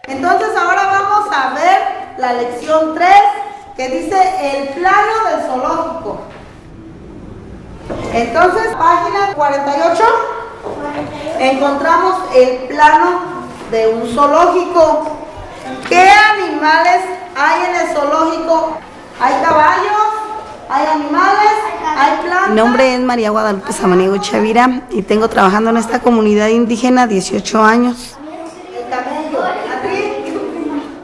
Entonces ahora vamos a ver la lección 3, que dice el plano del zoológico. Entonces, página 48, encontramos el plano de un zoológico. ¿Qué animales hay en el zoológico? ¿Hay caballos? ¿Hay animales? ¿Hay plantas? Mi nombre es María Guadalupe Samaniego Chavira y tengo trabajando en esta comunidad indígena 18 años. El camello. ¿A ti?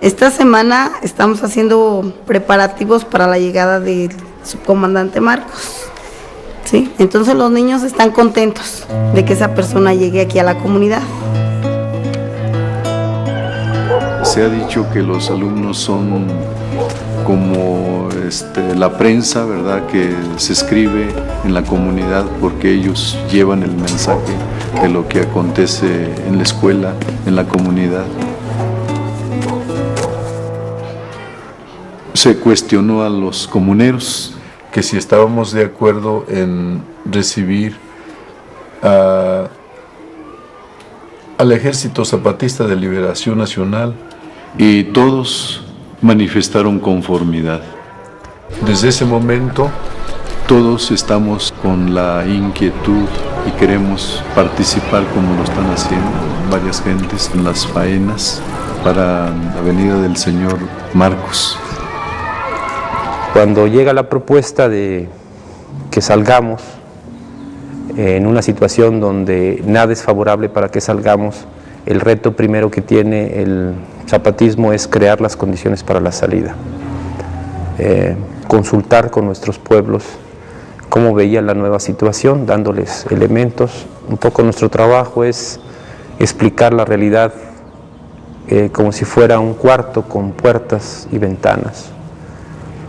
Esta semana estamos haciendo preparativos para la llegada del subcomandante Marcos. ¿Sí? Entonces los niños están contentos de que esa persona llegue aquí a la comunidad. Se ha dicho que los alumnos son como la prensa, ¿verdad?, que se escribe en la comunidad porque ellos llevan el mensaje de lo que acontece en la escuela, en la comunidad. Se cuestionó a los comuneros que si estábamos de acuerdo en recibir al Ejército Zapatista de Liberación Nacional, y todos manifestaron conformidad. Desde ese momento todos estamos con la inquietud y queremos participar, como lo están haciendo varias gentes, en las faenas para la venida del señor Marcos. Cuando llega la propuesta de que salgamos en una situación donde nada es favorable para que salgamos, el reto primero que tiene el zapatismo es crear las condiciones para la salida. Consultar con nuestros pueblos cómo veían la nueva situación, dándoles elementos. Un poco nuestro trabajo es explicar la realidad como si fuera un cuarto con puertas y ventanas,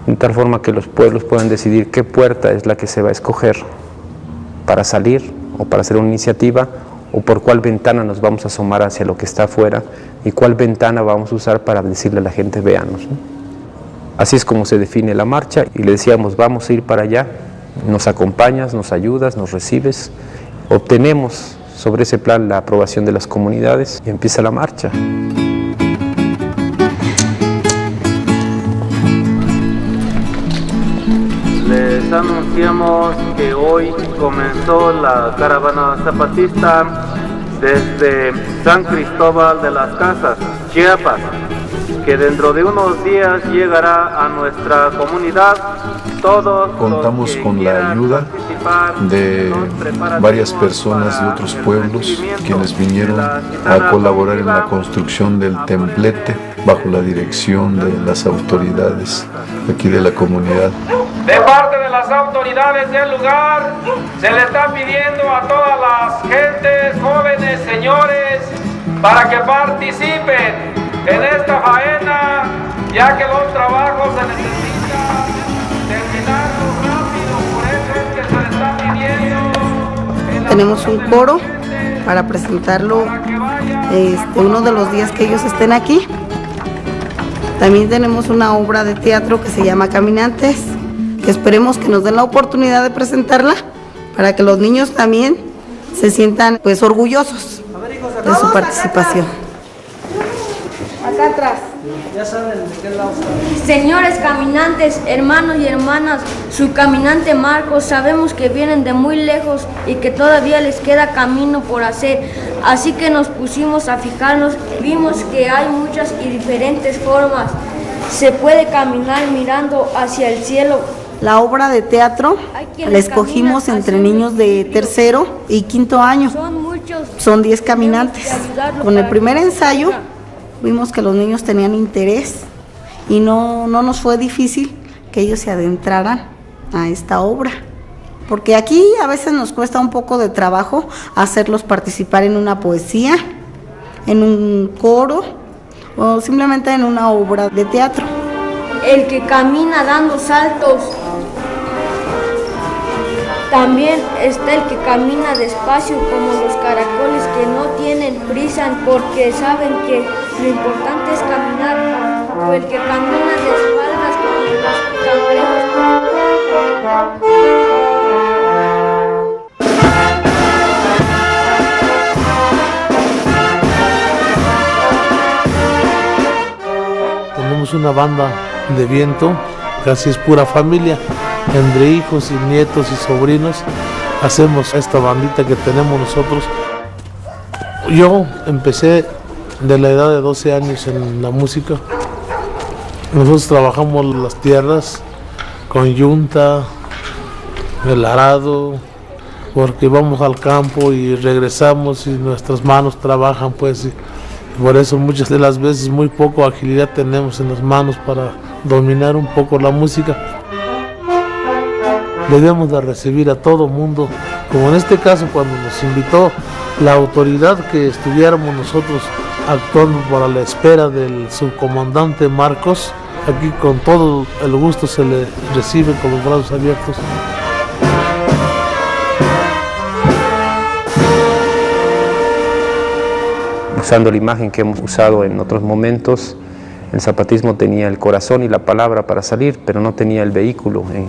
de tal forma que los pueblos puedan decidir qué puerta es la que se va a escoger para salir o para hacer una iniciativa, o por cuál ventana nos vamos a asomar hacia lo que está afuera y cuál ventana vamos a usar para decirle a la gente, véanos, ¿no? Así es como se define la marcha, y le decíamos, vamos a ir para allá, nos acompañas, nos ayudas, nos recibes, obtenemos sobre ese plan la aprobación de las comunidades y empieza la marcha. Les anunciamos que hoy comenzó la caravana zapatista desde San Cristóbal de las Casas, Chiapas, que dentro de unos días llegará a nuestra comunidad. Todos contamos con la ayuda de varias personas de otros pueblos quienes vinieron a colaborar en la construcción del templete bajo la dirección de las autoridades aquí de la comunidad. De parte de las autoridades del lugar, se le está pidiendo a todas las gentes, jóvenes, señores, para que participen en esta faena, ya que los trabajos se necesitan terminarlos rápido, por eso es que se le está pidiendo. Tenemos un coro para presentarlo uno de los días que ellos estén aquí. También tenemos una obra de teatro que se llama Caminantes, que esperemos que nos den la oportunidad de presentarla para que los niños también se sientan pues orgullosos de su participación. Acá atrás. Ya saben de qué lado están. Señores caminantes, hermanos y hermanas, su caminante Marcos, sabemos que vienen de muy lejos y que todavía les queda camino por hacer, así que nos pusimos a fijarnos, vimos que hay muchas y diferentes formas. Se puede caminar mirando hacia el cielo. La obra de teatro la escogimos entre niños de tercero y quinto año. Son 10 caminantes. Con el primer ensayo vimos que los niños tenían interés y no nos fue difícil que ellos se adentraran a esta obra, porque aquí a veces nos cuesta un poco de trabajo hacerlos participar en una poesía, en un coro o simplemente en una obra de teatro. El que camina dando saltos. También está el que camina despacio, como los caracoles que no tienen prisa porque saben que lo importante es caminar, o el que camina de espaldas como los cangrejos. somos una banda de viento, casi es pura familia, entre hijos y nietos y sobrinos, hacemos esta bandita que tenemos nosotros. Yo empecé de la edad de 12 años en la música. Nosotros trabajamos las tierras con yunta, el arado, porque vamos al campo y regresamos y nuestras manos trabajan, pues, y por eso muchas de las veces muy poco agilidad tenemos en las manos para dominar un poco la música. Debemos de recibir a todo mundo, como en este caso cuando nos invitó la autoridad que estuviéramos nosotros actuando para la espera del subcomandante Marcos. Aquí con todo el gusto se le recibe con los brazos abiertos. Usando la imagen que hemos usado en otros momentos, el zapatismo tenía el corazón y la palabra para salir, pero no tenía el vehículo en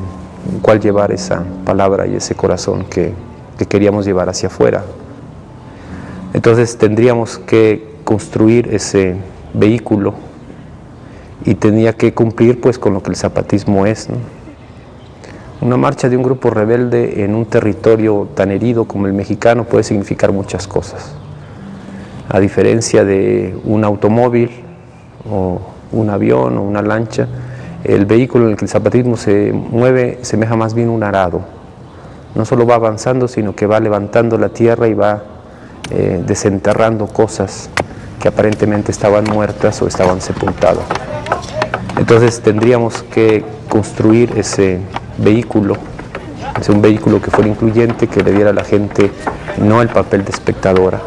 el cual llevar esa palabra y ese corazón que queríamos llevar hacia afuera. Entonces tendríamos que construir ese vehículo y tenía que cumplir pues con lo que el zapatismo es, ¿no? Una marcha de un grupo rebelde en un territorio tan herido como el mexicano puede significar muchas cosas. A diferencia de un automóvil o un avión o una lancha, el vehículo en el que el zapatismo se mueve semeja más bien un arado. No solo va avanzando, sino que va levantando la tierra y va desenterrando cosas que aparentemente estaban muertas o estaban sepultadas. Entonces tendríamos que construir ese vehículo, un vehículo que fuera incluyente, que le diera a la gente no el papel de espectadora.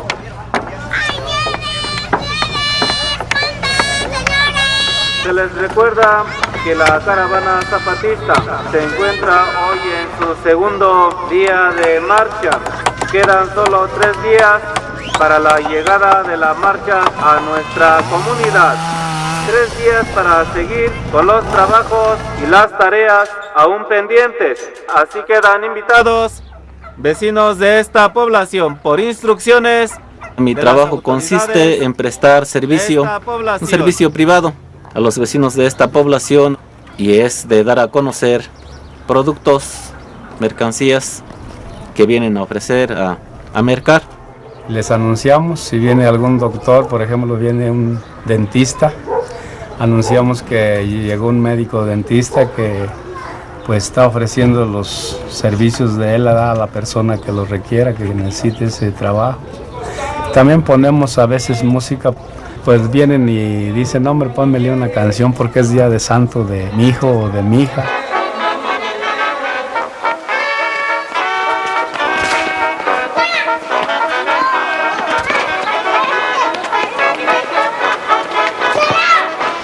Se les recuerda que la caravana zapatista se encuentra hoy en su segundo día de marcha. Quedan solo 3 días para la llegada de la marcha a nuestra comunidad. 3 días para seguir con los trabajos y las tareas aún pendientes. Así quedan invitados vecinos de esta población por instrucciones. Mi trabajo consiste en prestar servicio, un servicio privado a los vecinos de esta población, y es de dar a conocer productos, mercancías que vienen a ofrecer a mercar. Les anunciamos si viene algún doctor, por ejemplo viene un dentista, anunciamos que llegó un médico dentista que pues está ofreciendo los servicios de él a la persona que lo requiera, que necesite ese trabajo. También ponemos a veces música. Pues vienen y dicen, hombre, pónmele una canción porque es día de santo de mi hijo o de mi hija.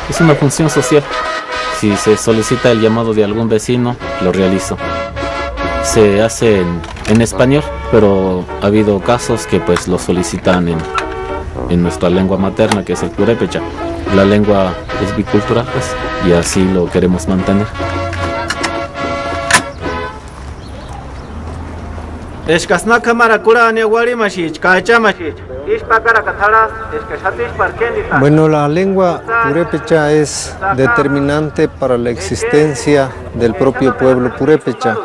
Es una función social. Si se solicita el llamado de algún vecino, lo realizo. Se hace en español, pero ha habido casos que pues lo solicitan en nuestra lengua materna, que es el purépecha. La lengua es bicultural, pues, y así lo queremos mantener. Bueno, la lengua purépecha es determinante para la existencia del propio pueblo purépecha.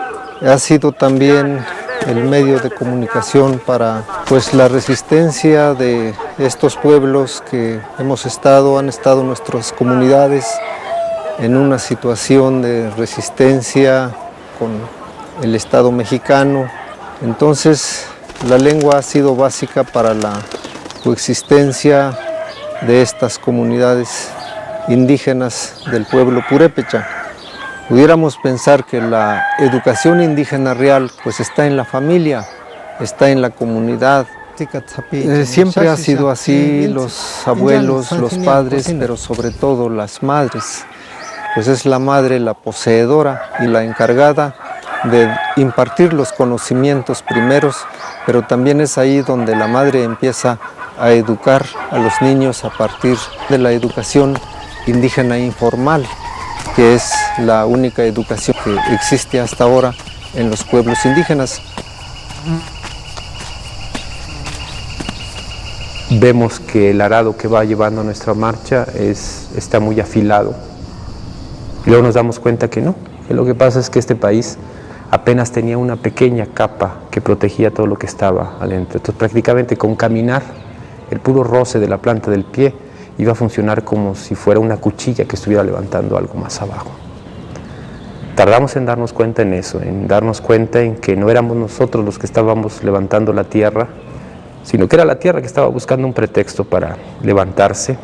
Ha sido también el medio de comunicación para pues la resistencia de estos pueblos que han estado nuestras comunidades en una situación de resistencia con el Estado mexicano. Entonces la lengua ha sido básica para la coexistencia de estas comunidades indígenas del pueblo purépecha. Pudiéramos pensar que la educación indígena real pues está en la familia, está en la comunidad. Siempre ha sido así, los abuelos, los padres, pero sobre todo las madres. Pues es la madre la poseedora y la encargada de impartir los conocimientos primeros, pero también es ahí donde la madre empieza a educar a los niños a partir de la educación indígena informal, que es la única educación que existe hasta ahora en los pueblos indígenas. Vemos que el arado que va llevando nuestra marcha está muy afilado, Y luego nos damos cuenta que no, que lo que pasa es que este país apenas tenía una pequeña capa que protegía todo lo que estaba adentro. Entonces prácticamente con caminar, el puro roce de la planta del pie iba a funcionar como si fuera una cuchilla que estuviera levantando algo más abajo. Tardamos en darnos cuenta en eso, en darnos cuenta en que no éramos nosotros los que estábamos levantando la tierra, sino que era la tierra que estaba buscando un pretexto para levantarse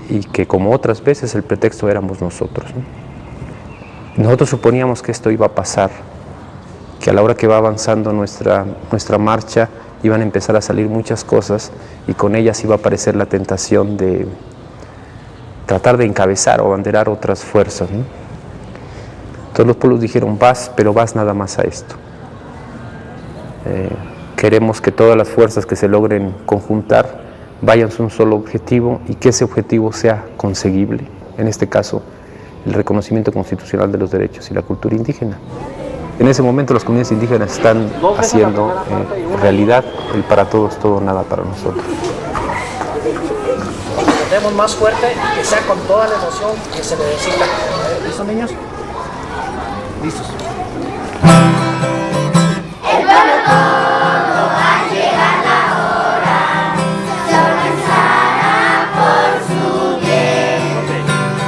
y que como otras veces el pretexto éramos nosotros, ¿no? Nosotros suponíamos que esto iba a pasar, que a la hora que va avanzando nuestra marcha iban a empezar a salir muchas cosas y con ellas iba a aparecer la tentación de tratar de encabezar o abanderar otras fuerzas, ¿no? Todos los pueblos dijeron, vas, pero vas nada más a esto. Queremos que todas las fuerzas que se logren conjuntar vayan a un solo objetivo y que ese objetivo sea conseguible. En este caso, el reconocimiento constitucional de los derechos y la cultura indígena. En ese momento las comunidades indígenas están haciendo realidad el para todos, todo, nada para nosotros. Demos más fuerte y que sea con toda la emoción que se necesita. ¿Listos, niños? Listos. El pueblo todo va a llegar la hora, se organizará por su bien.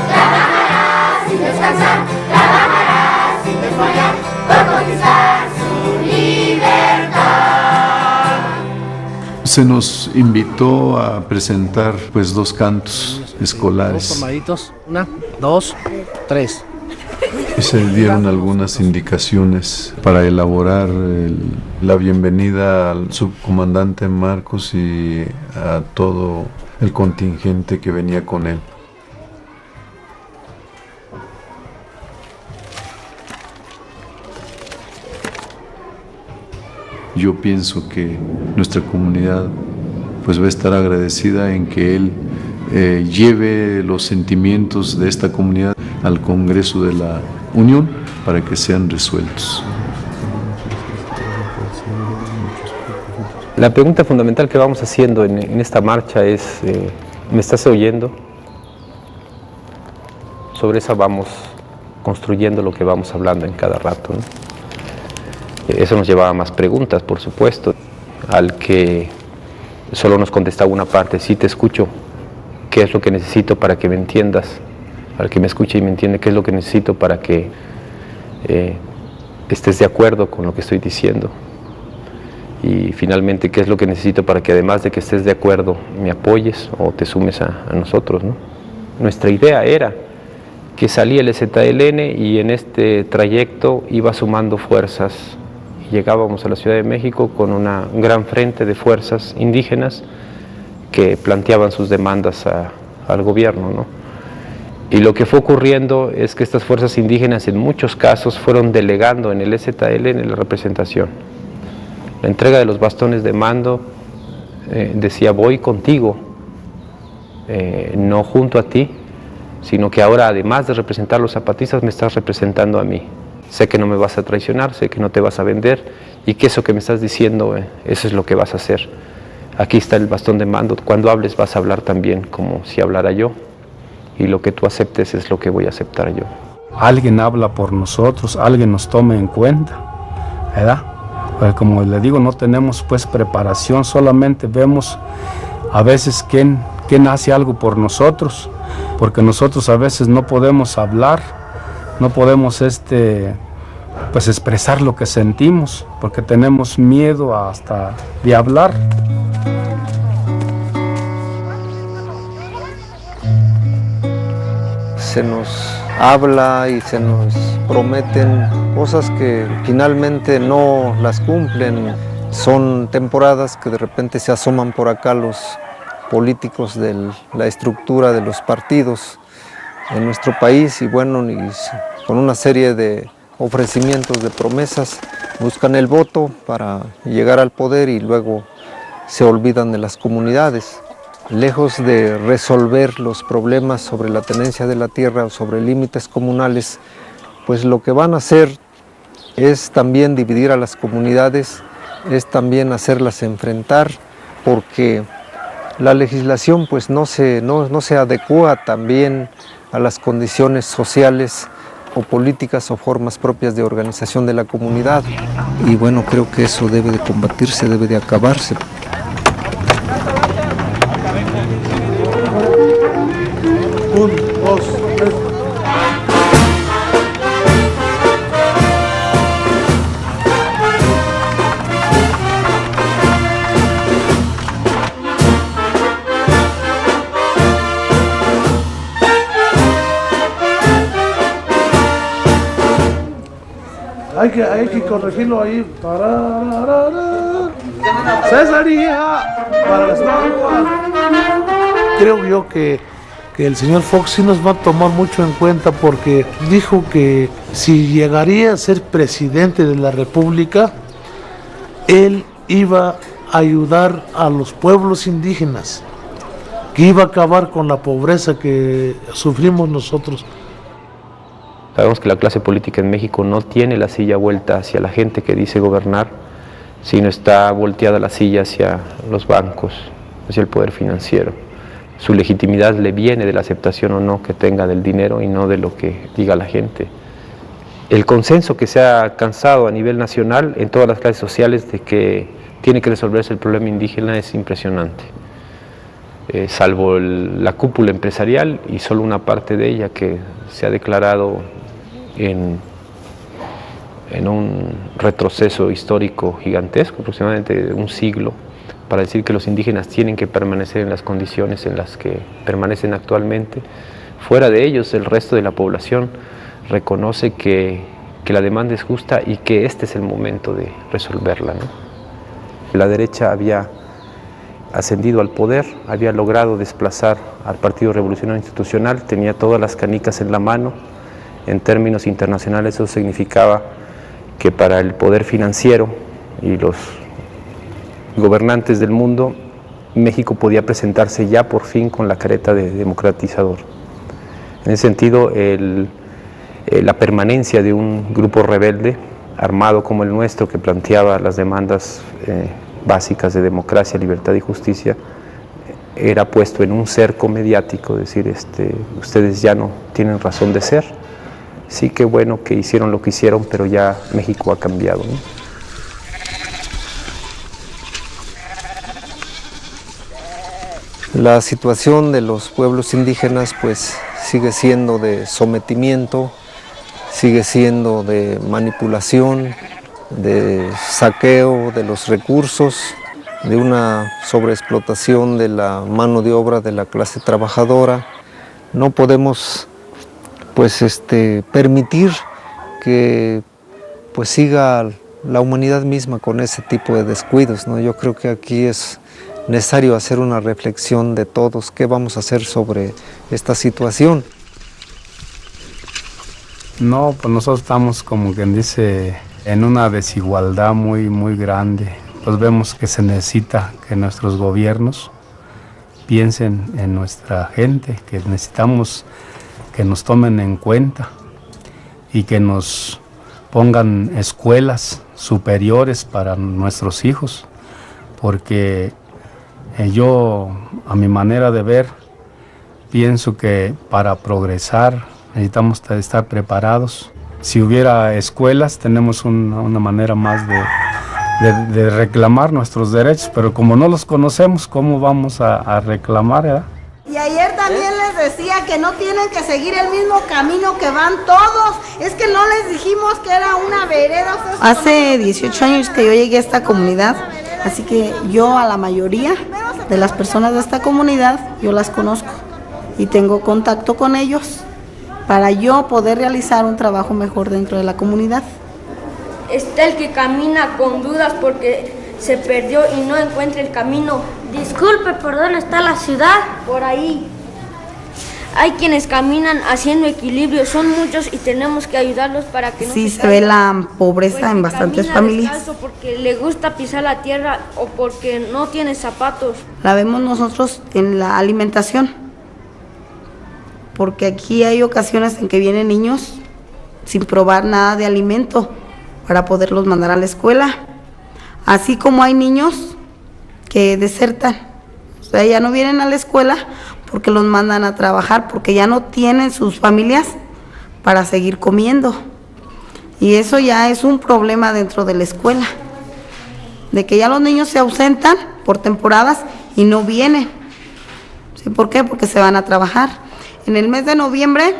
Trabajará sin descansar, trabajará sin desmayar, por conquistar su libertad. Se nos invitó a presentar pues 2 cantos escolares. 2 formaditos, 1, 2, 3. Y se dieron algunas indicaciones para elaborar la bienvenida al subcomandante Marcos y a todo el contingente que venía con él. Yo pienso que nuestra comunidad pues va a estar agradecida en que él lleve los sentimientos de esta comunidad al Congreso de la Unión para que sean resueltos. La pregunta fundamental que vamos haciendo en esta marcha es, ¿me estás oyendo? Sobre esa vamos construyendo lo que vamos hablando en cada rato, ¿no? Eso nos llevaba a más preguntas, por supuesto, al que solo nos contestaba una parte, sí te escucho, ¿qué es lo que necesito para que me entiendas? Al que me escuche y me entiende, ¿qué es lo que necesito para que estés de acuerdo con lo que estoy diciendo? Y finalmente, ¿qué es lo que necesito para que además de que estés de acuerdo, me apoyes o te sumes a nosotros, ¿no? Nuestra idea era que salía el ZLN y en este trayecto iba sumando fuerzas. Llegábamos a la Ciudad de México con una gran frente de fuerzas indígenas que planteaban sus demandas al gobierno, ¿no? Y lo que fue ocurriendo es que estas fuerzas indígenas en muchos casos fueron delegando en el ZLN la representación. La entrega de los bastones de mando decía voy contigo, no junto a ti, sino que ahora además de representar a los zapatistas me estás representando a mí. Sé que no me vas a traicionar, sé que no te vas a vender y que eso que me estás diciendo, eso es lo que vas a hacer. Aquí está el bastón de mando, cuando hables vas a hablar también como si hablara yo y lo que tú aceptes es lo que voy a aceptar yo. Alguien habla por nosotros, alguien nos tome en cuenta, ¿verdad? Pues como le digo, no tenemos pues preparación, solamente vemos a veces quién hace algo por nosotros, porque nosotros a veces no podemos hablar, no podemos pues expresar lo que sentimos, porque tenemos miedo hasta de hablar. Se nos habla y se nos prometen cosas que finalmente no las cumplen. Son temporadas que de repente se asoman por acá los políticos de la estructura de los partidos en nuestro país y bueno, y con una serie de ofrecimientos de promesas buscan el voto para llegar al poder y luego se olvidan de las comunidades. Lejos de resolver los problemas sobre la tenencia de la tierra o sobre límites comunales, pues lo que van a hacer es también dividir a las comunidades, es también hacerlas enfrentar, porque la legislación pues no se adecúa también a las condiciones sociales o políticas o formas propias de organización de la comunidad. Y bueno, creo que eso debe de combatirse, debe de acabarse. Un, dos, tres. Hay que corregirlo ahí. Cesaría para las aguas. Creo yo que el señor Fox sí nos va a tomar mucho en cuenta, porque dijo que si llegaría a ser presidente de la República, él iba a ayudar a los pueblos indígenas, que iba a acabar con la pobreza que sufrimos nosotros. Sabemos que la clase política en México no tiene la silla vuelta hacia la gente que dice gobernar, sino está volteada la silla hacia los bancos, hacia el poder financiero. Su legitimidad le viene de la aceptación o no que tenga del dinero y no de lo que diga la gente. El consenso que se ha alcanzado a nivel nacional en todas las clases sociales de que tiene que resolverse el problema indígena es impresionante. Salvo la cúpula empresarial y solo una parte de ella que se ha declarado en un retroceso histórico gigantesco, aproximadamente un siglo, para decir que los indígenas tienen que permanecer en las condiciones en las que permanecen actualmente. Fuera de ellos, el resto de la población reconoce que la demanda es justa y que este es el momento de resolverla, ¿no? La derecha había ascendido al poder, había logrado desplazar al Partido Revolucionario Institucional, tenía todas las canicas en la mano. En términos internacionales eso significaba que para el poder financiero y los gobernantes del mundo, México podía presentarse ya por fin con la careta de democratizador. En ese sentido, la permanencia de un grupo rebelde, armado como el nuestro, que planteaba las demandas básicas de democracia, libertad y justicia, era puesto en un cerco mediático, decir, ustedes ya no tienen razón de ser. Sí, qué bueno que hicieron lo que hicieron, pero ya México ha cambiado, ¿no? La situación de los pueblos indígenas pues sigue siendo de sometimiento, sigue siendo de manipulación, de saqueo de los recursos, de una sobreexplotación de la mano de obra de la clase trabajadora. No podemos pues permitir que pues siga la humanidad misma con ese tipo de descuidos, ¿no? Yo creo que aquí es necesario hacer una reflexión de todos, qué vamos a hacer sobre esta situación. No, pues nosotros estamos, como quien dice, en una desigualdad muy grande. Pues vemos que se necesita que nuestros gobiernos piensen en nuestra gente, que necesitamos que nos tomen en cuenta y que nos pongan escuelas superiores para nuestros hijos, porque yo, a mi manera de ver, pienso que para progresar necesitamos estar preparados. Si hubiera escuelas, tenemos una manera más de reclamar nuestros derechos, pero como no los conocemos, ¿cómo vamos a reclamar, verdad? Y ayer también les decía que no tienen que seguir el mismo camino que van todos. Es que no les dijimos que era una vereda. Hace 18 años que yo llegué a esta comunidad, así que yo a la mayoría de las personas de esta comunidad, yo las conozco y tengo contacto con ellos para yo poder realizar un trabajo mejor dentro de la comunidad. Está el que camina con dudas porque se perdió y no encuentra el camino. Disculpe, ¿por dónde está la ciudad? Por ahí. Hay quienes caminan haciendo equilibrio, son muchos y tenemos que ayudarlos para que no sí se se ve la pobreza en bastantes familias. Porque le gusta pisar la tierra o porque no tiene zapatos. La vemos nosotros en la alimentación, porque aquí hay ocasiones en que vienen niños sin probar nada de alimento para poderlos mandar a la escuela, así como hay niños que desertan, o sea, ya no vienen a la escuela porque los mandan a trabajar, porque ya no tienen sus familias para seguir comiendo. Y eso ya es un problema dentro de la escuela, de que ya los niños se ausentan por temporadas y no vienen. ¿Sí? ¿Por qué? Porque se van a trabajar. En el mes de noviembre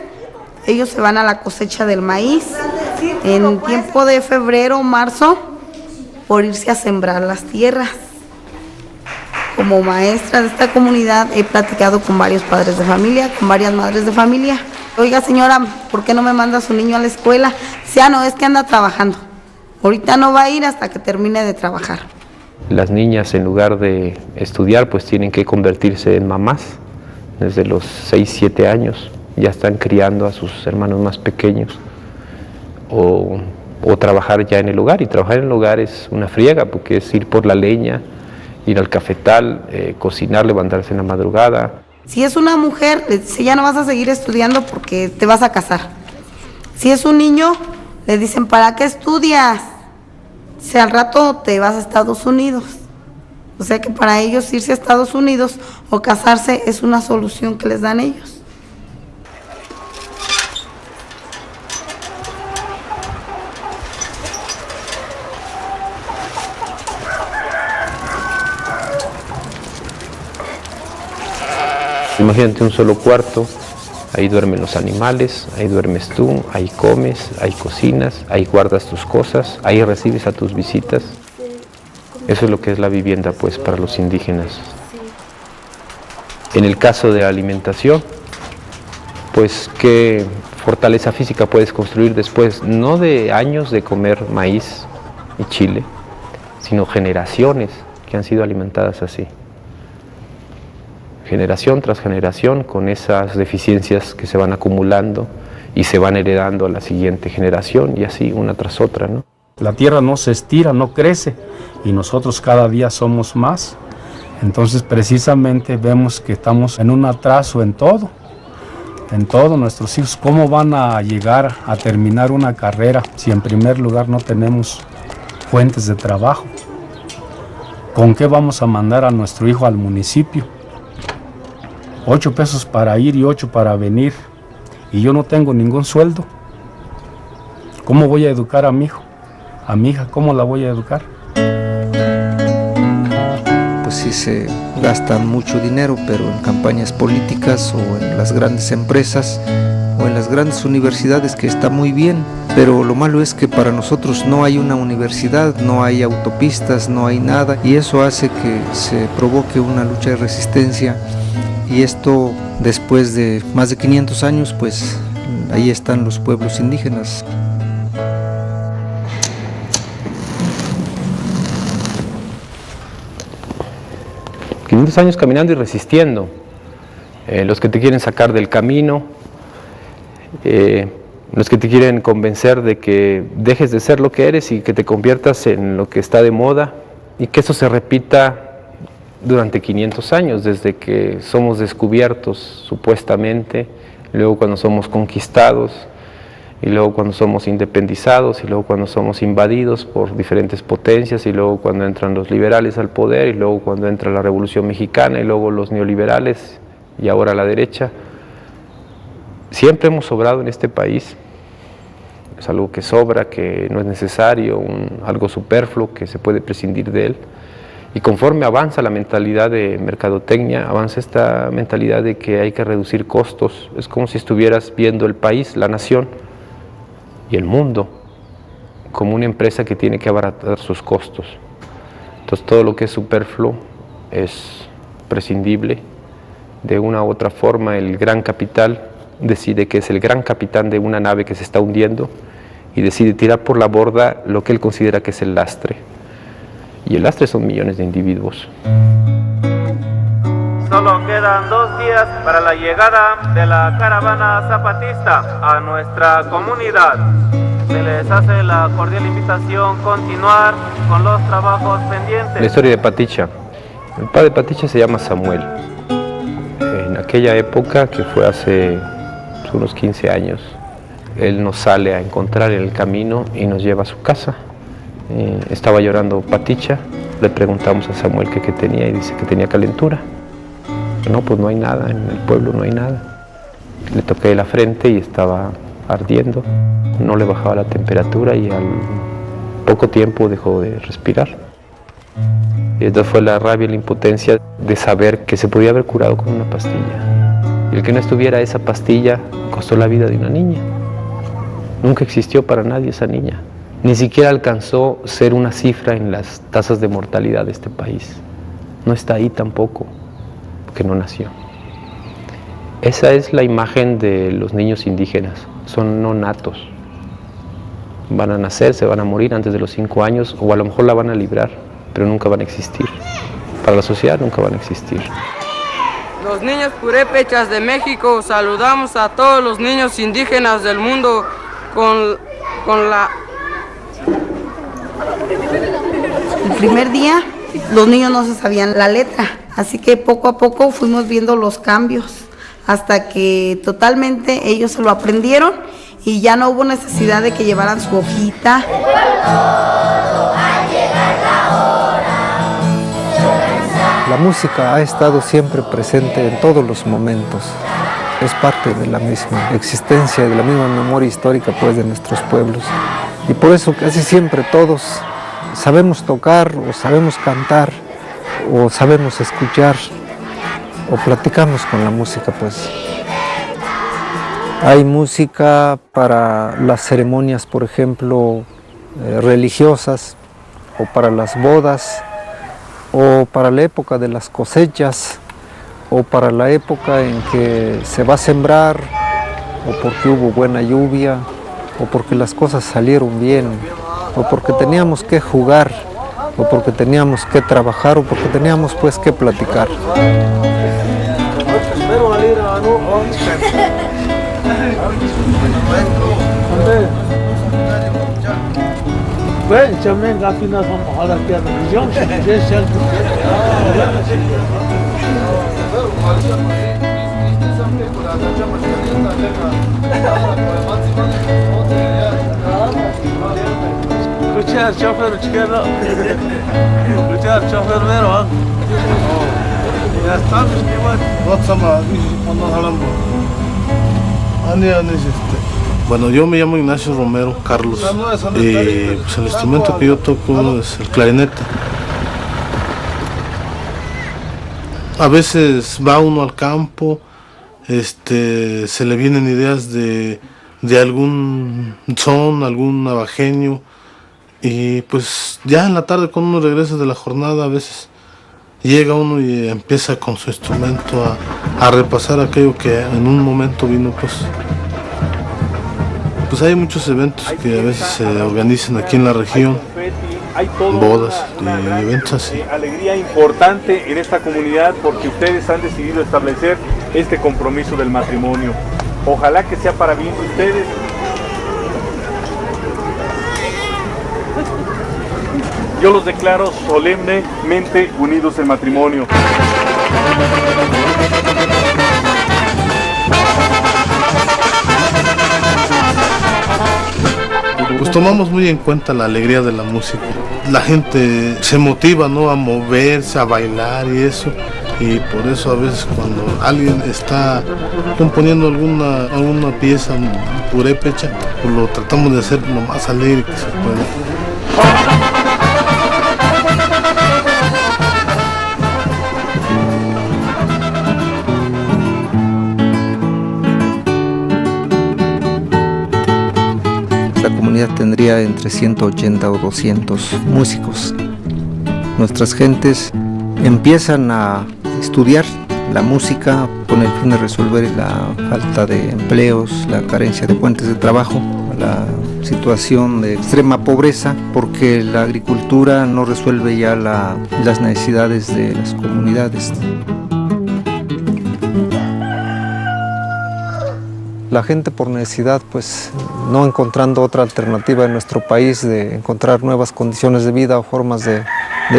ellos se van a la cosecha del maíz, en tiempo de febrero o marzo, por irse a sembrar las tierras. Como maestra de esta comunidad he platicado con varios padres de familia, con varias madres de familia. Oiga señora, ¿por qué no me manda a su niño a la escuela? Dice, no, es que anda trabajando. Ahorita no va a ir hasta que termine de trabajar. Las niñas, en lugar de estudiar, pues tienen que convertirse en mamás. Desde los 6, 7 años ya están criando a sus hermanos más pequeños. O trabajar ya en el hogar. Y trabajar en el hogar es una friega, porque es ir por la leña, ir al cafetal, cocinar, levantarse en la madrugada. Si es una mujer, le dice, ya no vas a seguir estudiando porque te vas a casar. Si es un niño, le dicen, ¿para qué estudias? Si al rato te vas a Estados Unidos. O sea que para ellos irse a Estados Unidos o casarse es una solución que les dan ellos. Imagínate un solo cuarto, ahí duermen los animales, ahí duermes tú, ahí comes, ahí cocinas, ahí guardas tus cosas, ahí recibes a tus visitas. Eso es lo que es la vivienda, pues, para los indígenas. En el caso de la alimentación, pues, ¿qué fortaleza física puedes construir después? No de años de comer maíz y chile, sino generaciones que han sido alimentadas así. Generación tras generación, con esas deficiencias que se van acumulando y se van heredando a la siguiente generación, y así una tras otra, ¿no? La tierra no se estira, no crece, y nosotros cada día somos más. Entonces precisamente vemos que estamos en un atraso en todo nuestros hijos. ¿Cómo van a llegar a terminar una carrera si en primer lugar no tenemos fuentes de trabajo? ¿Con qué vamos a mandar a nuestro hijo al municipio? 8 pesos para ir y 8 para venir, y yo no tengo ningún sueldo. ¿Cómo voy a educar a mi hijo? A mi hija, ¿cómo la voy a educar? Pues sí se gasta mucho dinero, pero en campañas políticas o en las grandes empresas o en las grandes universidades, que está muy bien, pero lo malo es que para nosotros no hay una universidad, no hay autopistas, no hay nada, y eso hace que se provoque una lucha de resistencia. Y esto, después de más de 500 años, pues ahí están los pueblos indígenas. ...500 años caminando y resistiendo. Los que te quieren sacar del camino, los que te quieren convencer de que dejes de ser lo que eres y que te conviertas en lo que está de moda, y que eso se repita durante 500 años, desde que somos descubiertos supuestamente, luego cuando somos conquistados, y luego cuando somos independizados, y luego cuando somos invadidos por diferentes potencias, y luego cuando entran los liberales al poder, y luego cuando entra la Revolución Mexicana, y luego los neoliberales, y ahora la derecha. Siempre hemos sobrado en este país. Es algo que sobra, que no es necesario, algo superfluo, que se puede prescindir de él. Y conforme avanza la mentalidad de mercadotecnia, avanza esta mentalidad de que hay que reducir costos. Es como si estuvieras viendo el país, la nación y el mundo como una empresa que tiene que abaratar sus costos. Entonces todo lo que es superfluo es prescindible. De una u otra forma el gran capital decide que es el gran capitán de una nave que se está hundiendo y decide tirar por la borda lo que él considera que es el lastre. Y el lastre son millones de individuos. Solo quedan 2 días para la llegada de la caravana zapatista a nuestra comunidad. Se les hace la cordial invitación a continuar con los trabajos pendientes. La historia de Paticha. El padre de Paticha se llama Samuel. En aquella época, que fue hace unos 15 años, él nos sale a encontrar en el camino y nos lleva a su casa. Estaba llorando Paticha, le preguntamos a Samuel qué tenía y dice que tenía calentura. No, pues no hay nada, en el pueblo no hay nada. Le toqué la frente y estaba ardiendo, no le bajaba la temperatura y al poco tiempo dejó de respirar. Y esta fue la rabia y la impotencia de saber que se podía haber curado con una pastilla. Y el que no estuviera esa pastilla costó la vida de una niña. Nunca existió para nadie esa niña. Ni siquiera alcanzó ser una cifra en las tasas de mortalidad de este país. No está ahí tampoco, porque no nació. Esa es la imagen de los niños indígenas. Son no natos. Van a nacer, se van a morir antes de los 5 años, o a lo mejor la van a librar, pero nunca van a existir. Para la sociedad nunca van a existir. Los niños purépechas de México saludamos a todos los niños indígenas del mundo con la... El primer día los niños no se sabían la letra, así que poco a poco fuimos viendo los cambios, hasta que totalmente ellos se lo aprendieron y ya no hubo necesidad de que llevaran su hojita. La música ha estado siempre presente en todos los momentos. Es parte de la misma existencia, de la misma memoria histórica pues, de nuestros pueblos. Y por eso casi siempre todos sabemos tocar, o sabemos cantar, o sabemos escuchar, o platicamos con la música pues. Hay música para las ceremonias, por ejemplo, religiosas, o para las bodas, o para la época de las cosechas, o para la época en que se va a sembrar, o porque hubo buena lluvia, o porque las cosas salieron bien, o porque teníamos que jugar, o porque teníamos que trabajar, o porque teníamos pues que platicar. Bueno, yo me llamo Ignacio Romero Carlos. Pues el instrumento que yo toco es el clarinete. A veces va uno al campo, se le vienen ideas de algún son, algún navajeño, y pues ya en la tarde cuando uno regresa de la jornada a veces llega uno y empieza con su instrumento a repasar aquello que en un momento vino pues hay muchos eventos que a veces se organizan aquí en la región, bodas y eventos así. Alegría importante en esta comunidad porque ustedes han decidido establecer este compromiso del matrimonio. Ojalá que sea para bien de ustedes. Yo los declaro solemnemente unidos en matrimonio. Pues tomamos muy en cuenta la alegría de la música. La gente se motiva, ¿no?, a moverse, a bailar y eso. Y por eso a veces cuando alguien está componiendo alguna pieza purépecha, pues lo tratamos de hacer lo más alegre que se pueda. La comunidad tendría entre 180 o 200 músicos. Nuestras gentes empiezan a estudiar la música con el fin de resolver la falta de empleos, la carencia de fuentes de trabajo, la situación de extrema pobreza, porque la agricultura no resuelve ya las necesidades de las comunidades. La gente por necesidad, pues no encontrando otra alternativa en nuestro país de encontrar nuevas condiciones de vida o formas de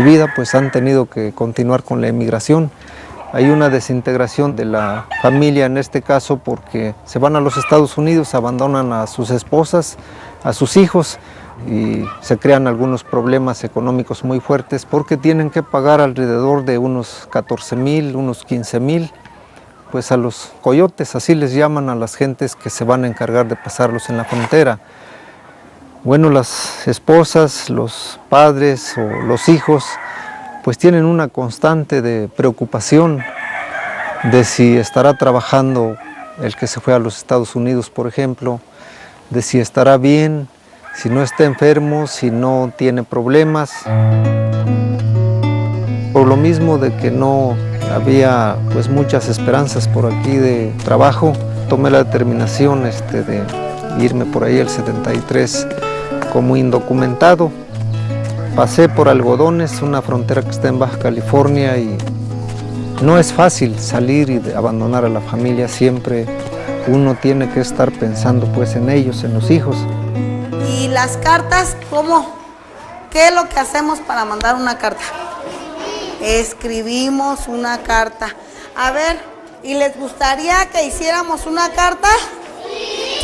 vida, pues han tenido que continuar con la emigración. Hay una desintegración de la familia en este caso porque se van a los Estados Unidos, abandonan a sus esposas, a sus hijos y se crean algunos problemas económicos muy fuertes porque tienen que pagar alrededor de unos 14,000, unos 15,000 pues a los coyotes, así les llaman a las gentes que se van a encargar de pasarlos en la frontera. Bueno, las esposas, los padres o los hijos, pues tienen una constante de preocupación de si estará trabajando el que se fue a los Estados Unidos, por ejemplo, de si estará bien, si no está enfermo, si no tiene problemas. Por lo mismo de que no había pues muchas esperanzas por aquí de trabajo, tomé la determinación de irme por ahí el 73 como indocumentado. Pasé por Algodones, una frontera que está en Baja California, y no es fácil salir y abandonar a la familia. Siempre uno tiene que estar pensando pues en ellos, en los hijos. ¿Y las cartas cómo? ¿Qué es lo que hacemos para mandar una carta? Escribimos una carta. A ver, ¿y les gustaría que hiciéramos una carta?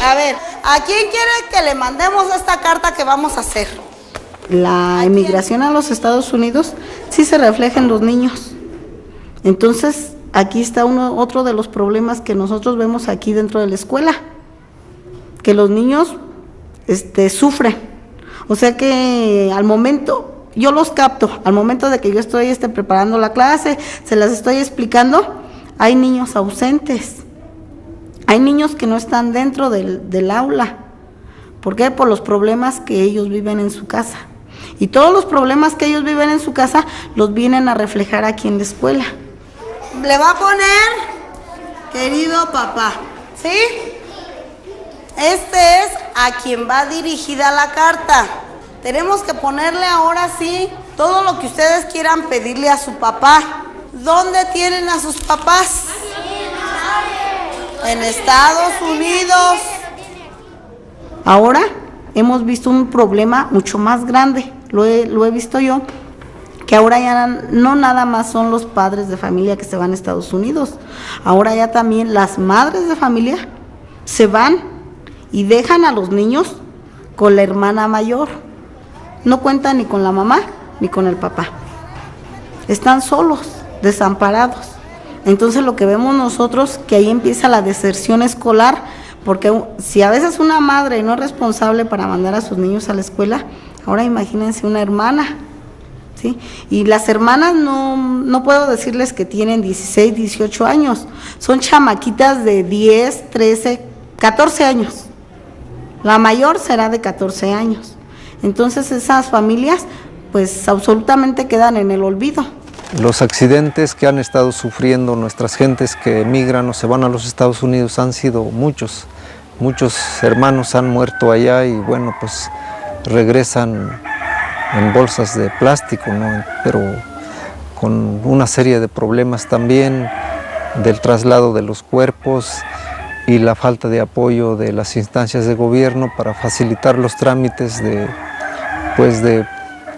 A ver, ¿a quién quiere que le mandemos esta carta que vamos a hacer? La emigración a los Estados Unidos sí se refleja en los niños. Entonces, aquí está otro de los problemas que nosotros vemos aquí dentro de la escuela, que los niños sufren. O sea que al momento, yo los capto, al momento de que yo estoy preparando la clase, se las estoy explicando, hay niños ausentes, hay niños que no están dentro del aula. ¿Por qué? Por los problemas que ellos viven en su casa. Y todos los problemas que ellos viven en su casa los vienen a reflejar aquí en la escuela. Le va a poner, querido papá, ¿sí? Este es a quien va dirigida la carta. Tenemos que ponerle ahora sí todo lo que ustedes quieran pedirle a su papá. ¿Dónde tienen a sus papás? En Estados Unidos. Ahora hemos visto un problema mucho más grande, lo he visto yo, que ahora ya no nada más son los padres de familia que se van a Estados Unidos, ahora ya también las madres de familia se van y dejan a los niños con la hermana mayor. No cuentan ni con la mamá ni con el papá. Están solos, desamparados. Entonces lo que vemos nosotros, que ahí empieza la deserción escolar, porque si a veces una madre no es responsable para mandar a sus niños a la escuela, ahora imagínense una hermana, ¿sí? Y las hermanas no puedo decirles que tienen 16, 18 años, son chamaquitas de 10, 13, 14 años. La mayor será de 14 años. Entonces esas familias pues absolutamente quedan en el olvido. Los accidentes que han estado sufriendo nuestras gentes que emigran o se van a los Estados Unidos han sido muchos. Muchos hermanos han muerto allá y bueno, pues regresan en bolsas de plástico, ¿no? Pero con una serie de problemas también del traslado de los cuerpos y la falta de apoyo de las instancias de gobierno para facilitar los trámites de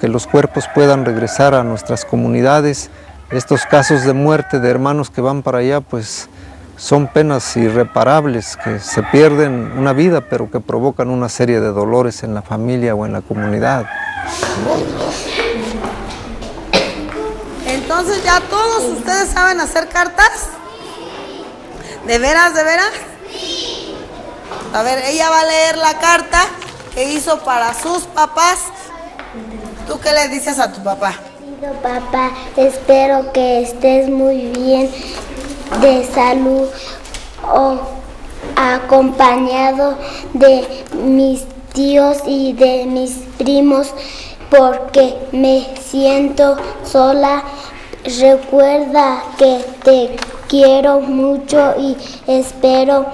que los cuerpos puedan regresar a nuestras comunidades. Estos casos de muerte de hermanos que van para allá, pues son penas irreparables, que se pierden una vida, pero que provocan una serie de dolores en la familia o en la comunidad. Entonces ya todos ustedes saben hacer cartas. ¿De veras, de veras? A ver, ella va a leer la carta que hizo para sus papás. ¿Tú qué le dices a tu papá? Papá, espero que estés muy bien de salud o acompañado de mis tíos y de mis primos porque me siento sola. Recuerda que te quiero mucho y espero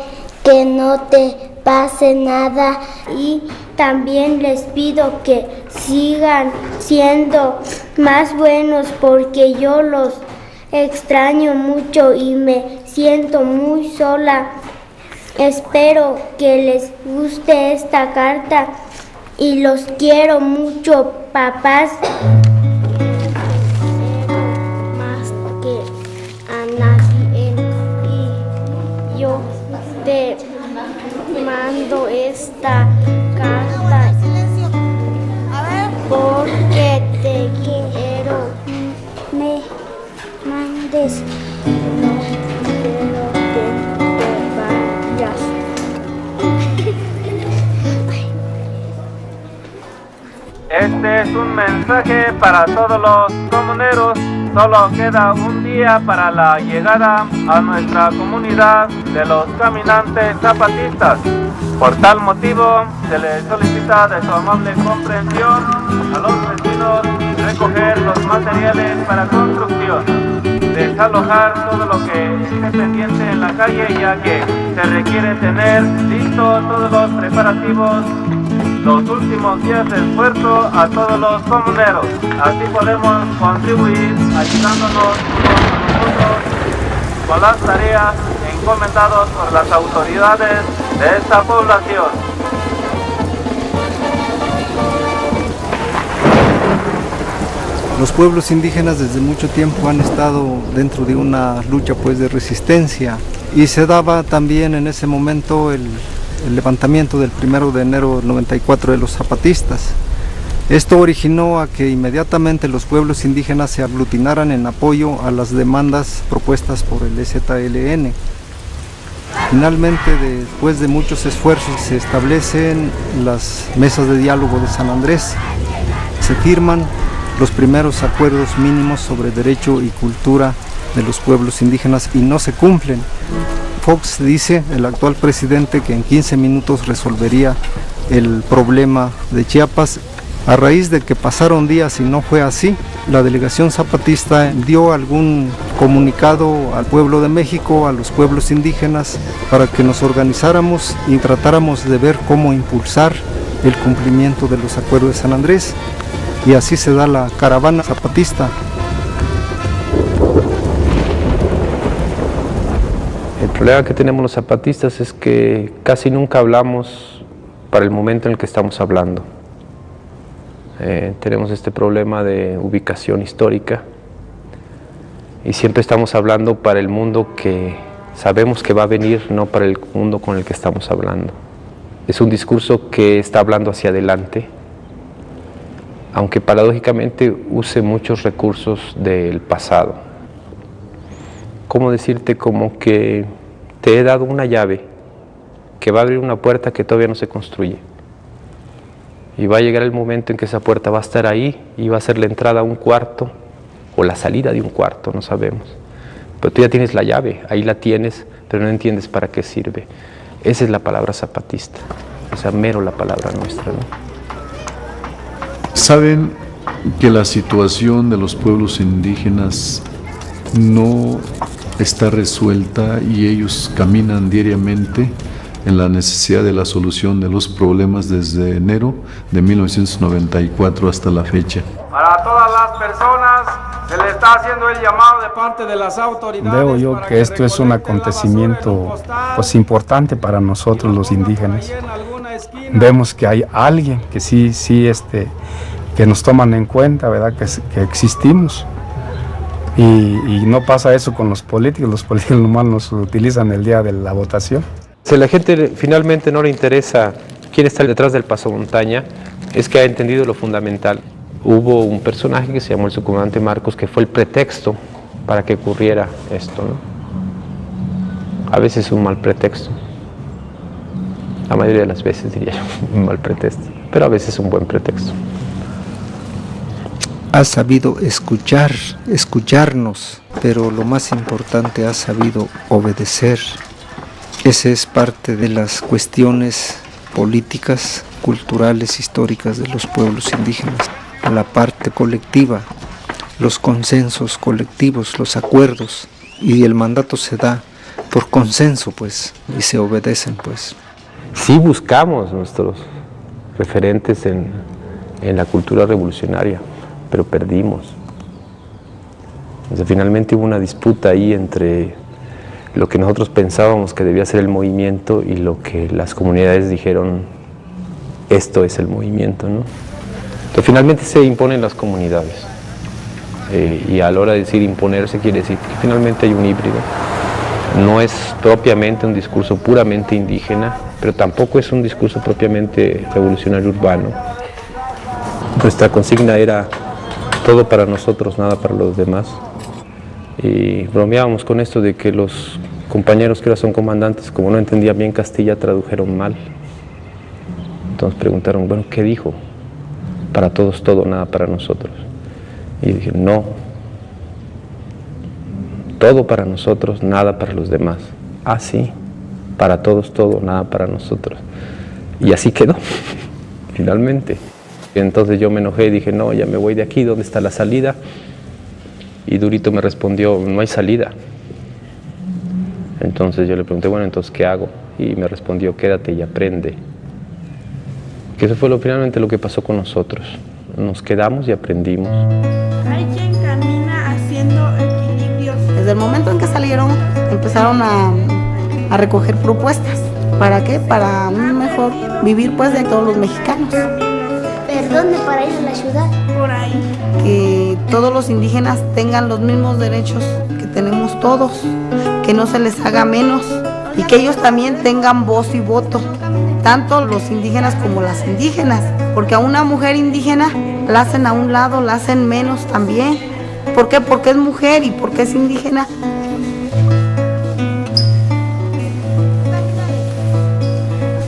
que no te pase nada y también les pido que sigan siendo más buenos porque yo los extraño mucho y me siento muy sola. Espero que les guste esta carta y los quiero mucho, papás. Más que a nadie y yo te mando esta carta porque te quiero. Me mandes lo que mensaje para todos los comuneros. Solo queda un día para la llegada a nuestra comunidad de los caminantes zapatistas. Por tal motivo, se les solicita de su amable comprensión a los vecinos recoger los materiales para construcción, desalojar todo lo que esté pendiente en la calle, ya que se requiere tener listos todos los preparativos los últimos días de esfuerzo a todos los comuneros. Así podemos contribuir ayudándonos unos a nosotros con las tareas encomendadas por las autoridades de esta población. Los pueblos indígenas desde mucho tiempo han estado dentro de una lucha pues de resistencia, y se daba también en ese momento el levantamiento del 1 de enero del 94 de los zapatistas. Esto originó a que inmediatamente los pueblos indígenas se aglutinaran en apoyo a las demandas propuestas por el EZLN. Finalmente, después de muchos esfuerzos, se establecen las mesas de diálogo de San Andrés. Se firman los primeros acuerdos mínimos sobre derecho y cultura de los pueblos indígenas y no se cumplen. Fox dice, el actual presidente, que en 15 minutos resolvería el problema de Chiapas. A raíz de que pasaron días y no fue así, la delegación zapatista dio algún comunicado al pueblo de México, a los pueblos indígenas, para que nos organizáramos y tratáramos de ver cómo impulsar el cumplimiento de los acuerdos de San Andrés. Y así se da la caravana zapatista. El problema que tenemos los zapatistas es que casi nunca hablamos para el momento en el que estamos hablando. Tenemos este problema de ubicación histórica y siempre estamos hablando para el mundo que sabemos que va a venir, no para el mundo con el que estamos hablando. Es un discurso que está hablando hacia adelante, aunque paradójicamente use muchos recursos del pasado. ¿Cómo decirte? Como que te he dado una llave que va a abrir una puerta que todavía no se construye. Y va a llegar el momento en que esa puerta va a estar ahí y va a ser la entrada a un cuarto o la salida de un cuarto, no sabemos. Pero tú ya tienes la llave, ahí la tienes, pero no entiendes para qué sirve. Esa es la palabra zapatista, o sea, mero la palabra nuestra, ¿no? Saben que la situación de los pueblos indígenas no está resuelta y ellos caminan diariamente en la necesidad de la solución de los problemas desde enero de 1994 hasta la fecha. Para todas las personas se le está haciendo el llamado de parte de las autoridades. Veo yo que esto es un acontecimiento pues importante para nosotros los indígenas. Vemos que hay alguien que sí que nos toman en cuenta, ¿verdad? Que existimos. Y no pasa eso con los políticos nomás nos utilizan el día de la votación. Si a la gente finalmente no le interesa quién está detrás del pasamontaña, es que ha entendido lo fundamental. Hubo un personaje que se llamó el subcomandante Marcos, que fue el pretexto para que ocurriera esto, ¿no? A veces es un mal pretexto. La mayoría de las veces diría yo, un mal pretexto, pero a veces es un buen pretexto. Ha sabido escucharnos, pero lo más importante, ha sabido obedecer. Esa es parte de las cuestiones políticas, culturales, históricas de los pueblos indígenas. La parte colectiva, los consensos colectivos, los acuerdos, y el mandato se da por consenso, pues, y se obedecen, pues. Sí buscamos nuestros referentes en la cultura revolucionaria, pero perdimos. O sea, finalmente hubo una disputa ahí entre lo que nosotros pensábamos que debía ser el movimiento y lo que las comunidades dijeron, esto es el movimiento, ¿no? Entonces finalmente se imponen las comunidades. Y a la hora de decir imponerse quiere decir que finalmente hay un híbrido. No es propiamente un discurso puramente indígena, pero tampoco es un discurso propiamente revolucionario urbano. Nuestra consigna era todo para nosotros, nada para los demás. Y bromeábamos con esto de que los compañeros que ahora son comandantes, como no entendían bien Castilla, tradujeron mal. Entonces preguntaron, bueno, ¿qué dijo? para todos todo, nada para nosotros. Y dije, no, todo para nosotros, nada para los demás. Ah, sí, para todos todo, nada para nosotros. Y así quedó, finalmente. Y entonces yo me enojé y dije, no, ya me voy de aquí, ¿dónde está la salida? Y Durito me respondió, no hay salida. Entonces yo le pregunté, bueno, entonces, ¿qué hago? Y me respondió, quédate y aprende. Que eso fue finalmente lo que pasó con nosotros. Nos quedamos y aprendimos. Hay quien camina haciendo equilibrios. Desde el momento en que salieron, empezaron a recoger propuestas. ¿Para qué? Para un mejor vivir pues de todos los mexicanos. ¿Pero dónde para ir a la ciudad? Por ahí. Que todos los indígenas tengan los mismos derechos que tenemos todos, que no se les haga menos y que ellos también tengan voz y voto, tanto los indígenas como las indígenas, porque a una mujer indígena la hacen a un lado, la hacen menos también. ¿Por qué? Porque es mujer y porque es indígena.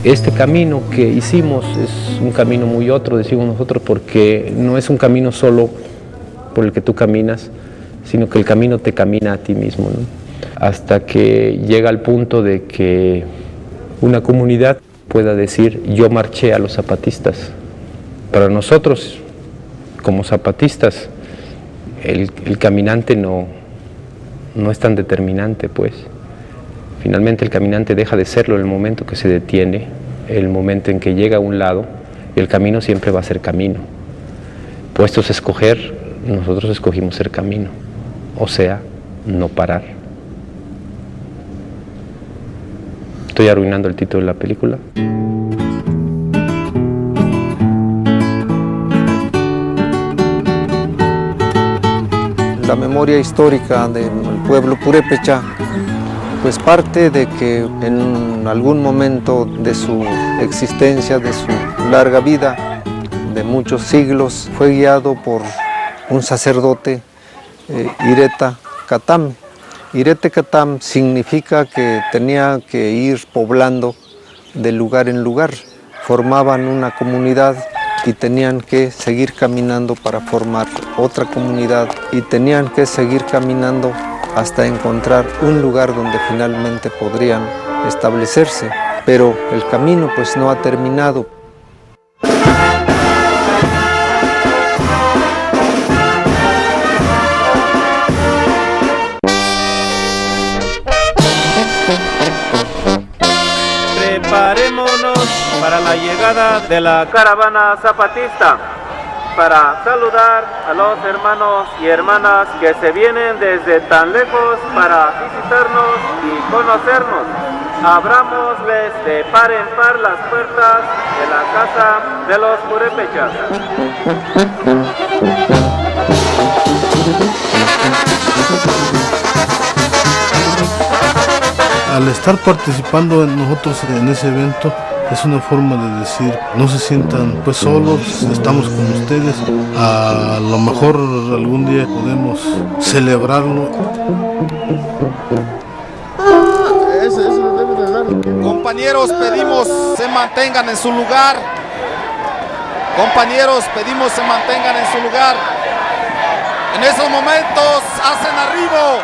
Este camino que hicimos es un camino muy otro, decimos nosotros, porque no es un camino solo por el que tú caminas, sino que el camino te camina a ti mismo, ¿no? Hasta que llega al punto de que una comunidad pueda decir, yo marché a los zapatistas. Para nosotros, como zapatistas, el caminante no es tan determinante, pues. Finalmente el caminante deja de serlo en el momento que se detiene, el momento en que llega a un lado, y el camino siempre va a ser camino. Puestos a escoger, nosotros escogimos ser camino, o sea, no parar. ¿Estoy arruinando el título de la película? La memoria histórica del pueblo purépecha pues parte de que en algún momento de su existencia, de su larga vida, de muchos siglos, fue guiado por un sacerdote, Ireta Catam. Irete Catam significa que tenía que ir poblando de lugar en lugar. Formaban una comunidad y tenían que seguir caminando para formar otra comunidad y tenían que seguir caminando hasta encontrar un lugar donde finalmente podrían establecerse. Pero el camino pues no ha terminado. Preparémonos para la llegada de la caravana zapatista, para saludar a los hermanos y hermanas que se vienen desde tan lejos para visitarnos y conocernos. Abrámosles de par en par las puertas de la casa de los purépechas. Al estar participando nosotros en ese evento, es una forma de decir, no se sientan pues solos, estamos con ustedes, a lo mejor algún día podemos celebrarlo. Compañeros, pedimos se mantengan en su lugar. Compañeros, pedimos se mantengan en su lugar. En esos momentos hacen arribo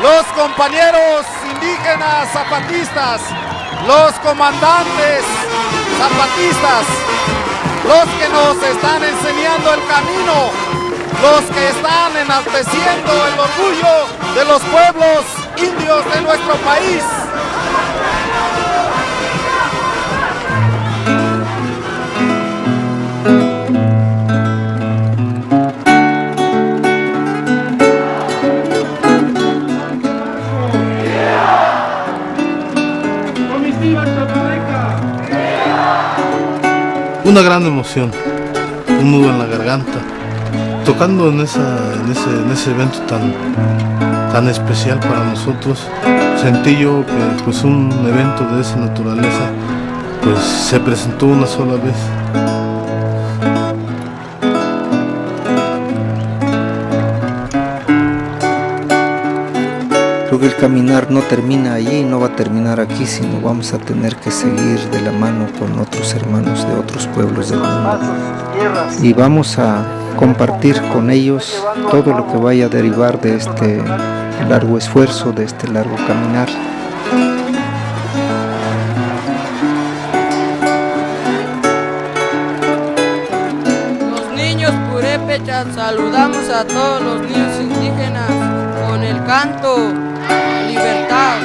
los compañeros indígenas zapatistas, los comandantes zapatistas, los que nos están enseñando el camino, los que están enalteciendo el orgullo de los pueblos indios de nuestro país. Una gran emoción, un nudo en la garganta, tocando en ese evento tan especial para nosotros. Sentí yo que pues un evento de esa naturaleza pues se presentó una sola vez. Creo que el caminar no termina allí, no va a terminar aquí, sino vamos a tener que seguir de la mano con otros hermanos de otros pueblos del mundo. Y vamos a compartir con ellos todo lo que vaya a derivar de este largo esfuerzo, de este largo caminar. Los niños purépechas saludamos a todos los niños indígenas con el canto Libertad.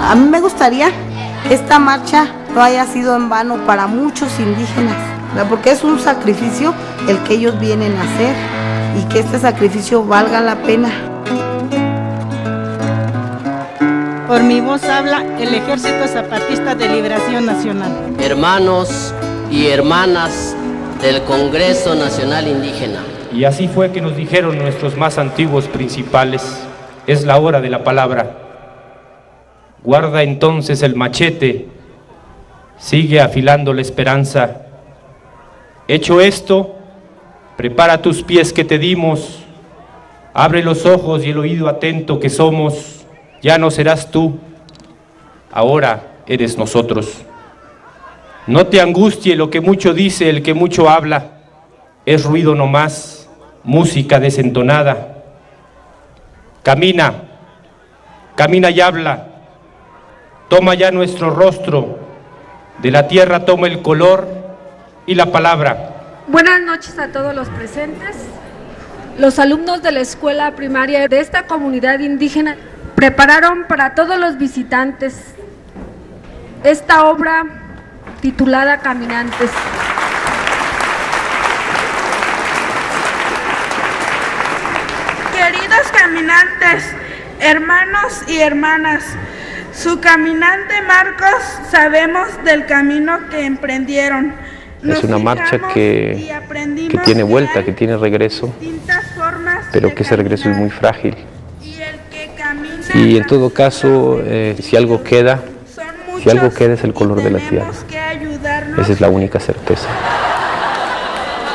A mí me gustaría que esta marcha no haya sido en vano para muchos indígenas, ¿verdad? Porque es un sacrificio el que ellos vienen a hacer y que este sacrificio valga la pena. Por mi voz habla el Ejército Zapatista de Liberación Nacional. Hermanos y hermanas del Congreso Nacional Indígena. Y así fue que nos dijeron nuestros más antiguos principales: es la hora de la palabra. Guarda entonces el machete, sigue afilando la esperanza. Hecho esto, prepara tus pies que te dimos, abre los ojos y el oído atento que somos. Ya no serás tú, ahora eres nosotros. No te angustie lo que mucho dice el que mucho habla, es ruido nomás, música desentonada. Camina, camina y habla, toma ya nuestro rostro, de la tierra toma el color y la palabra. Buenas noches a todos los presentes. Los alumnos de la escuela primaria de esta comunidad indígena prepararon para todos los visitantes esta obra titulada Caminantes. Queridos caminantes, hermanos y hermanas, su caminante Marcos, sabemos del camino que emprendieron. Es una marcha que tiene vuelta, que tiene regreso, pero que ese regreso es muy frágil. Y en todo caso, si algo queda es el color de la tierra. Esa es la única certeza.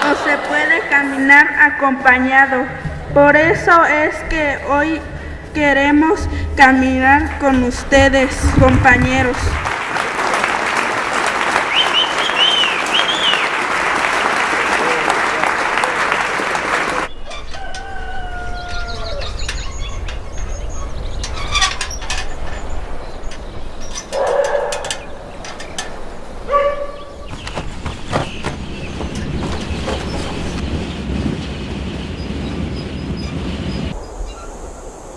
No se puede caminar acompañado. Por eso es que hoy queremos caminar con ustedes, compañeros.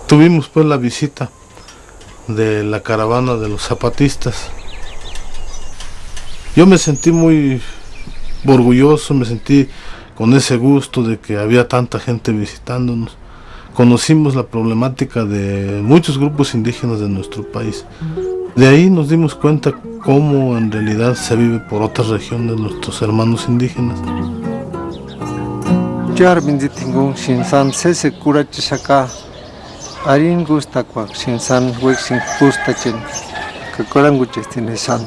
Tuvimos pues la visita de la caravana de los zapatistas. Yo me sentí muy orgulloso, me sentí con ese gusto de que había tanta gente visitándonos. Conocimos la problemática de muchos grupos indígenas de nuestro país. De ahí nos dimos cuenta cómo en realidad se vive por otras regiones de nuestros hermanos indígenas. Arin gusta cuac sin san huex sin gusta chen que coran guches tiene san.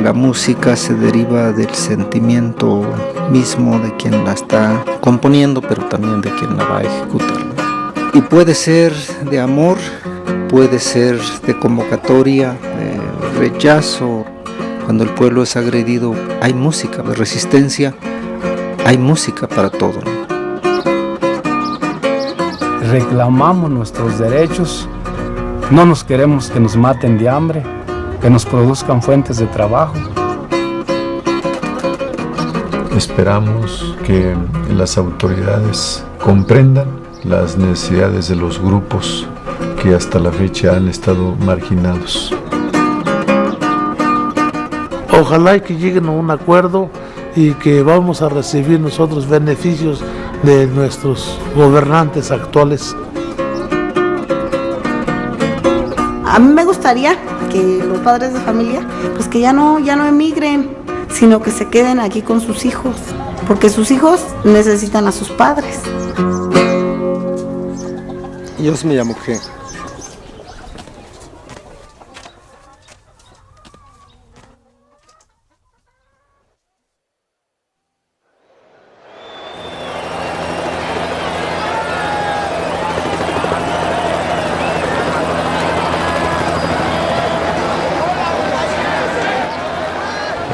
La música se deriva del sentimiento mismo de quien la está componiendo, pero también de quien la va a ejecutar. Y puede ser de amor, puede ser de convocatoria, rechazo. Cuando el pueblo es agredido, hay música de resistencia, hay música para todo. Reclamamos nuestros derechos, no nos queremos que nos maten de hambre, que nos produzcan fuentes de trabajo. Esperamos que las autoridades comprendan las necesidades de los grupos que hasta la fecha han estado marginados. Ojalá y que lleguen a un acuerdo y que vamos a recibir nosotros beneficios de nuestros gobernantes actuales. A mí me gustaría que los padres de familia, pues que ya no emigren, sino que se queden aquí con sus hijos, porque sus hijos necesitan a sus padres. Yo me llamo G.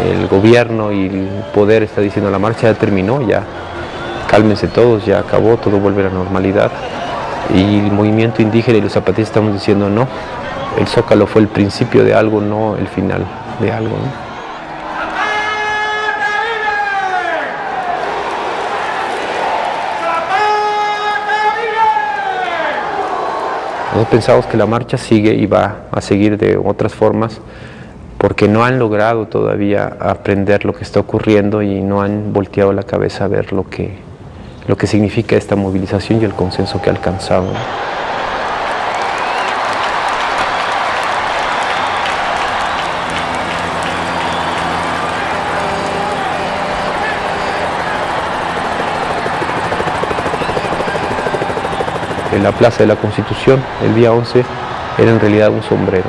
el gobierno y el poder está diciendo la marcha ya terminó, ya cálmense todos, ya acabó, todo vuelve a la normalidad. Y el movimiento indígena y los zapatistas estamos diciendo no, el Zócalo fue el principio de algo, no el final de algo, ¿no? Nosotros pensamos que la marcha sigue y va a seguir de otras formas porque no han logrado todavía aprender lo que está ocurriendo y no han volteado la cabeza a ver lo que significa esta movilización y el consenso que ha alcanzado. En la Plaza de la Constitución, el día 11, era en realidad un sombrero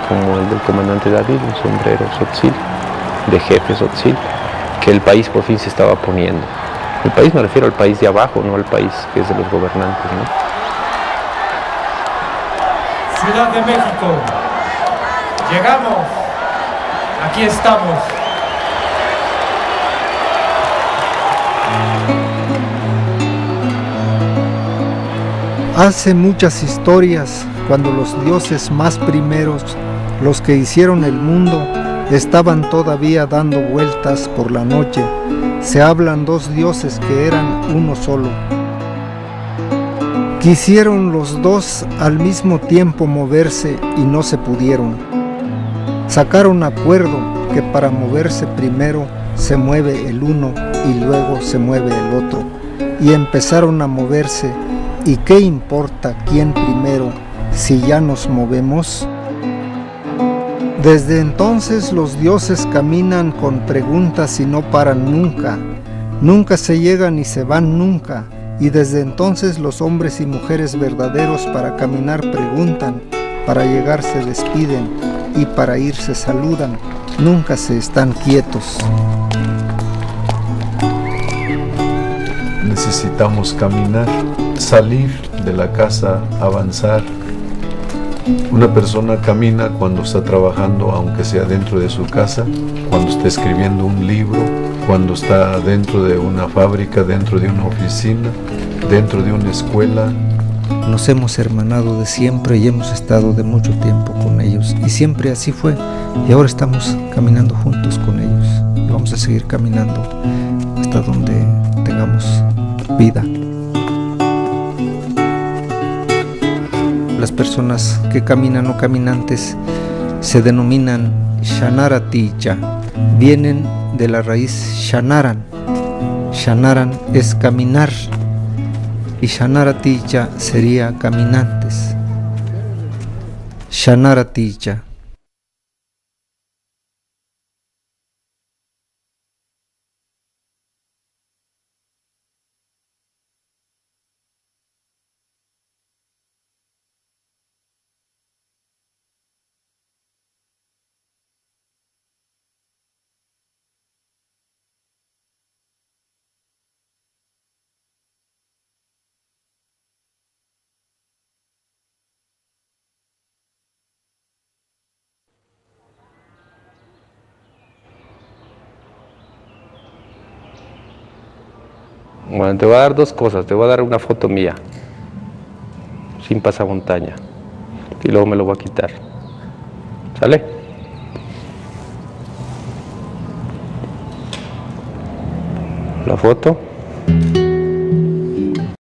como el del comandante David, un sombrero Tzotzil, de jefe Tzotzil, que el país por fin se estaba poniendo. El país me refiero al país de abajo, no al país que es de los gobernantes, ¿no? Ciudad de México, llegamos, aquí estamos. Hace muchas historias, cuando los dioses más primeros, los que hicieron el mundo, estaban todavía dando vueltas por la noche, se hablan dos dioses que eran uno solo. Quisieron los dos al mismo tiempo moverse y no se pudieron. Sacaron acuerdo que para moverse primero se mueve el uno y luego se mueve el otro, y empezaron a moverse. ¿Y qué importa quién primero si ya nos movemos? Desde entonces los dioses caminan con preguntas y no paran nunca. Nunca se llegan ni se van nunca. Y desde entonces los hombres y mujeres verdaderos para caminar preguntan, para llegar se despiden y para ir se saludan. Nunca se están quietos. Necesitamos caminar, salir de la casa, avanzar. Una persona camina cuando está trabajando, aunque sea dentro de su casa, cuando está escribiendo un libro, cuando está dentro de una fábrica, dentro de una oficina, dentro de una escuela. Nos hemos hermanado de siempre y hemos estado de mucho tiempo con ellos. Y siempre así fue. Y ahora estamos caminando juntos con ellos. Y vamos a seguir caminando hasta donde tengamos vida. Las personas que caminan o caminantes se denominan Shanaratiya. Vienen de la raíz Shanaran. Shanaran es caminar y Shanaratiya sería caminantes. Shanaratiya. Bueno, te voy a dar dos cosas. Te voy a dar una foto mía, sin pasamontaña, y luego me lo voy a quitar. ¿Sale? La foto.